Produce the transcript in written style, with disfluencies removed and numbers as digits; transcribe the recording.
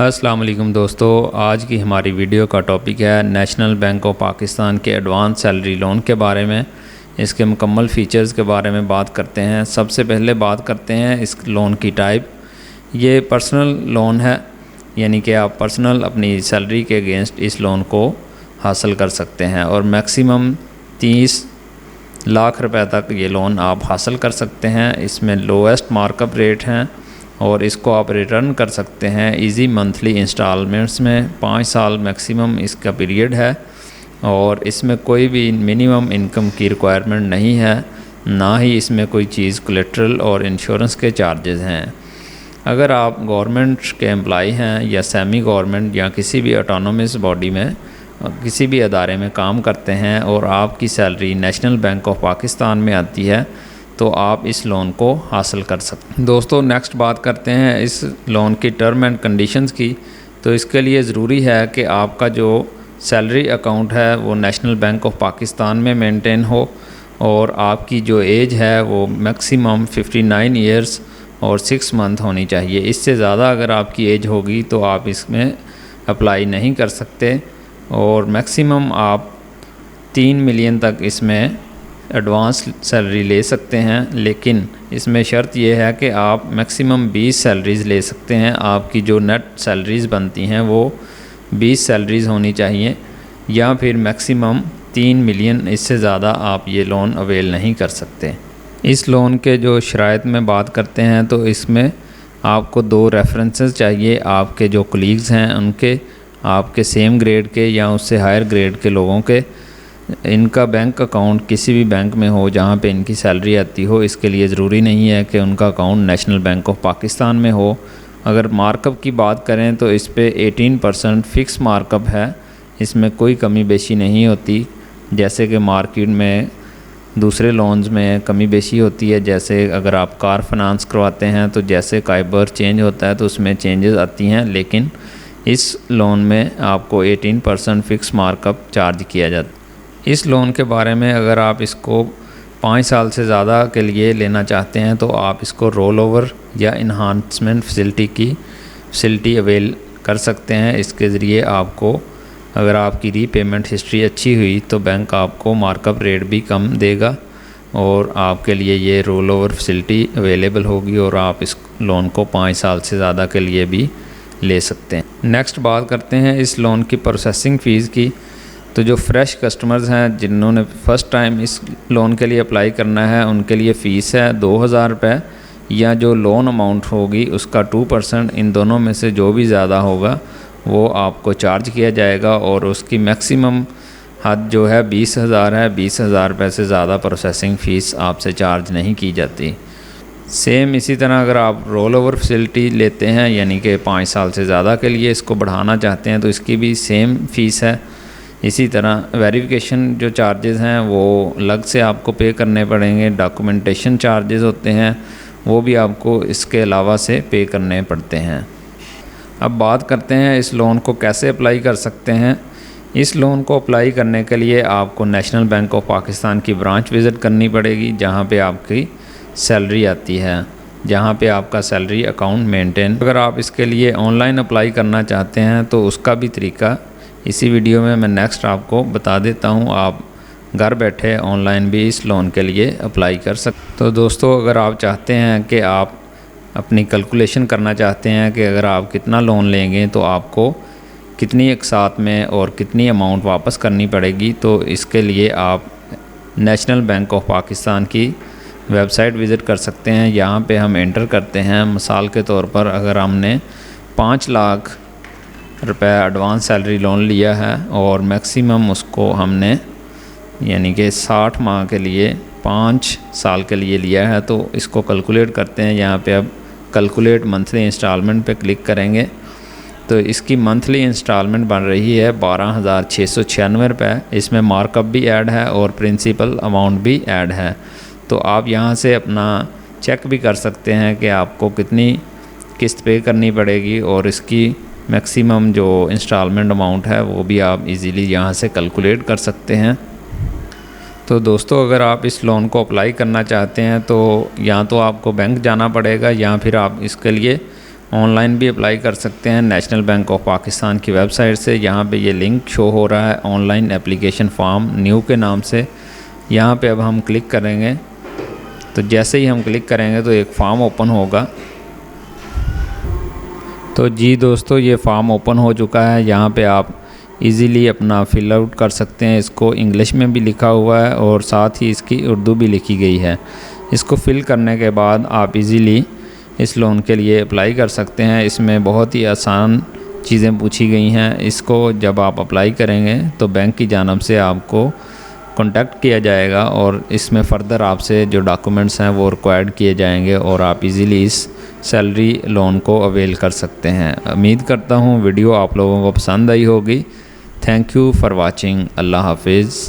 अस्सलाम वालेकुम दोस्तों, आज की हमारी वीडियो का टॉपिक है नेशनल बैंक ऑफ पाकिस्तान के एडवांस सैलरी लोन के बारे में। इसके मुकम्मल फ़ीचर्स के बारे में बात करते हैं। सबसे पहले बात करते हैं इस लोन की टाइप। ये पर्सनल लोन है, यानी कि आप पर्सनल अपनी सैलरी के अगेंस्ट इस लोन को हासिल कर सकते हैं और मैक्सिमम 30 लाख रुपए तक ये लोन आप हासिल कर सकते हैं। इसमें लोएस्ट मार्कअप रेट हैं और इसको आप रिटर्न कर सकते हैं इजी मंथली इंस्टॉलमेंट्स में। 5 साल मैक्सिमम इसका पीरियड है और इसमें कोई भी मिनिमम इनकम की रिक्वायरमेंट नहीं है, ना ही इसमें कोई चीज़ कोलेट्रल और इंश्योरेंस के चार्जेस हैं। अगर आप गवर्नमेंट के एम्प्लॉई हैं या सेमी गवर्नमेंट या किसी भी ऑटोनोमस बॉडी में किसी भी अदारे में काम करते हैं और आपकी salary national bank of Pakistan में आती है तो आप इस लोन को हासिल कर सकते हैं। दोस्तों, नेक्स्ट बात करते हैं इस लोन की टर्म एंड कंडीशंस की। तो इसके लिए ज़रूरी है कि आपका जो सैलरी अकाउंट है वो नेशनल बैंक ऑफ पाकिस्तान में मेंटेन हो और आपकी जो एज है वो मैक्सिमम 59 ईयर्स और 6 मंथ होनी चाहिए। इससे ज़्यादा अगर आपकी एज होगी तो आप इसमें अप्लाई नहीं कर सकते और मैक्सिमम आप 3 मिलियन तक इसमें एडवांस सैलरी ले सकते हैं। लेकिन इसमें शर्त यह है कि आप मैक्सिमम 20 सैलरीज़ ले सकते हैं। आपकी जो नेट सैलरीज़ बनती हैं वो 20 सैलरीज़ होनी चाहिए या फिर मैक्सिमम 3 मिलियन, इससे ज़्यादा आप ये लोन अवेल नहीं कर सकते। इस लोन के जो शराइत में बात करते हैं तो इसमें आपको 2 रेफरेंसेस चाहिए। आपके जो कलीग्स हैं उनके, आपके सेम ग्रेड के या उससे हायर ग्रेड के लोगों के, इनका बैंक अकाउंट किसी भी बैंक में हो जहां पे इनकी सैलरी आती हो। इसके लिए ज़रूरी नहीं है कि उनका account national bank of Pakistan में हो। अगर मार्कअप की बात करें तो इस पे 18% फ़िक्स मार्कअप है, इसमें कोई कमी बेशी नहीं होती। जैसे कि मार्केट में दूसरे लोन्स में कमी बेशी होती है, जैसे अगर आप कार फाइनेंस करवाते हैं तो जैसे काइबर चेंज होता है तो उसमें चेंजेस आती हैं, लेकिन इस लोन में आपको 18% फ़िक्स मार्कअप चार्ज किया जाता है। इस लोन के बारे में अगर आप इसको 5 साल से ज़्यादा के लिए लेना चाहते हैं तो आप इसको रोल ओवर या इन्हांसमेंट फैसिलिटी अवेल कर सकते हैं। इसके ज़रिए आपको, अगर आपकी रीपेमेंट हिस्ट्री अच्छी हुई तो बैंक आपको मार्कअप रेट भी कम देगा और आपके लिए ये रोल ओवर फैसिलिटी अवेलेबल होगी और आप इस लोन को 5 साल से ज़्यादा के लिए भी ले सकते हैं। नेक्स्ट बात करते हैं इस लोन की प्रोसेसिंग फ़ीस की। तो जो फ्रेश कस्टमर्स हैं जिन्होंने फ़र्स्ट टाइम इस लोन के लिए अप्लाई करना है, उनके लिए फ़ीस है 2000 रुपये या जो लोन अमाउंट होगी उसका 2%, इन दोनों में से जो भी ज़्यादा होगा वो आपको चार्ज किया जाएगा और उसकी मैक्सिमम हद जो है 20,000 है। 20,000 रुपये से ज़्यादा प्रोसेसिंग फ़ीस आपसे चार्ज नहीं की जाती। सेम इसी तरह अगर आप रोल ओवर फैसिलिटी लेते हैं, यानी कि 5 साल से ज़्यादा के लिए इसको बढ़ाना चाहते हैं, तो इसकी भी सेम फ़ीस है। इसी तरह वेरिफिकेशन जो चार्जेस हैं वो अलग से आपको पे करने पड़ेंगे। डॉक्यूमेंटेशन चार्जेस होते हैं वो भी आपको इसके अलावा से पे करने पड़ते हैं। अब बात करते हैं इस लोन को कैसे अप्लाई कर सकते हैं। इस लोन को अप्लाई करने के लिए आपको नेशनल बैंक ऑफ पाकिस्तान की ब्रांच विज़िट करनी पड़ेगी जहाँ पे आपकी सैलरी आती है, जहाँ पे आपका सैलरी अकाउंट मेंटेन। अगर आप इसके लिए ऑनलाइन अप्लाई करना चाहते हैं तो उसका भी तरीका इसी वीडियो में मैं नेक्स्ट आपको बता देता हूँ। आप घर बैठे ऑनलाइन भी इस लोन के लिए अप्लाई कर सकते। तो दोस्तों, अगर आप चाहते हैं कि आप अपनी कैलकुलेशन करना चाहते हैं कि अगर आप कितना लोन लेंगे तो आपको कितनी एक साथ में और कितनी अमाउंट वापस करनी पड़ेगी, तो इसके लिए आप नेशनल बैंक ऑफ पाकिस्तान की वेबसाइट विज़िट कर सकते हैं। यहाँ पे हम एंटर करते हैं, मिसाल के तौर पर अगर हमने 5 लाख रुपए एडवांस सैलरी लोन लिया है और मैक्सिमम उसको हमने यानी कि 60 माह के लिए 5 साल के लिए लिया है, तो इसको कैलकुलेट करते हैं। यहाँ पे अब कैलकुलेट मंथली इंस्टॉलमेंट पे क्लिक करेंगे तो इसकी मंथली इंस्टॉलमेंट बन रही है 12,696 रुपये। इसमें मार्कअप भी ऐड है और प्रिंसिपल अमाउंट भी ऐड है। तो आप यहाँ से अपना चेक भी कर सकते हैं कि आपको कितनी किस्त पे करनी पड़ेगी और इसकी मैक्सिमम जो इंस्टॉलमेंट अमाउंट है वो भी आप इजीली यहाँ से कैलकुलेट कर सकते हैं। तो दोस्तों, अगर आप इस लोन को अप्लाई करना चाहते हैं तो या तो आपको बैंक जाना पड़ेगा या फिर आप इसके लिए ऑनलाइन भी अप्लाई कर सकते हैं नेशनल बैंक ऑफ पाकिस्तान की वेबसाइट से। यहाँ पे ये लिंक शो हो रहा है ऑनलाइन एप्लीकेशन फॉर्म न्यू के नाम से। यहाँ पे अब हम क्लिक करेंगे तो जैसे ही हम क्लिक करेंगे तो एक फ़ॉर्म ओपन होगा। तो जी दोस्तों, ये फ़ॉर्म ओपन हो चुका है। यहाँ पे आप इजीली अपना फिल आउट कर सकते हैं। इसको इंग्लिश में भी लिखा हुआ है और साथ ही इसकी उर्दू भी लिखी गई है। इसको फिल करने के बाद आप इजीली इस लोन के लिए अप्लाई कर सकते हैं। इसमें बहुत ही आसान चीज़ें पूछी गई हैं। इसको जब आप अप्लाई करेंगे तो बैंक की जानिब से आपको कांटेक्ट किया जाएगा और इसमें फ़र्दर आपसे जो डॉक्यूमेंट्स हैं वो रिक्वायर्ड किए जाएंगे और आप इजीली इस सैलरी लोन को अवेल कर सकते हैं। उम्मीद करता हूँ वीडियो आप लोगों को पसंद आई होगी। Thank you for watching. अल्लाह हाफिज़।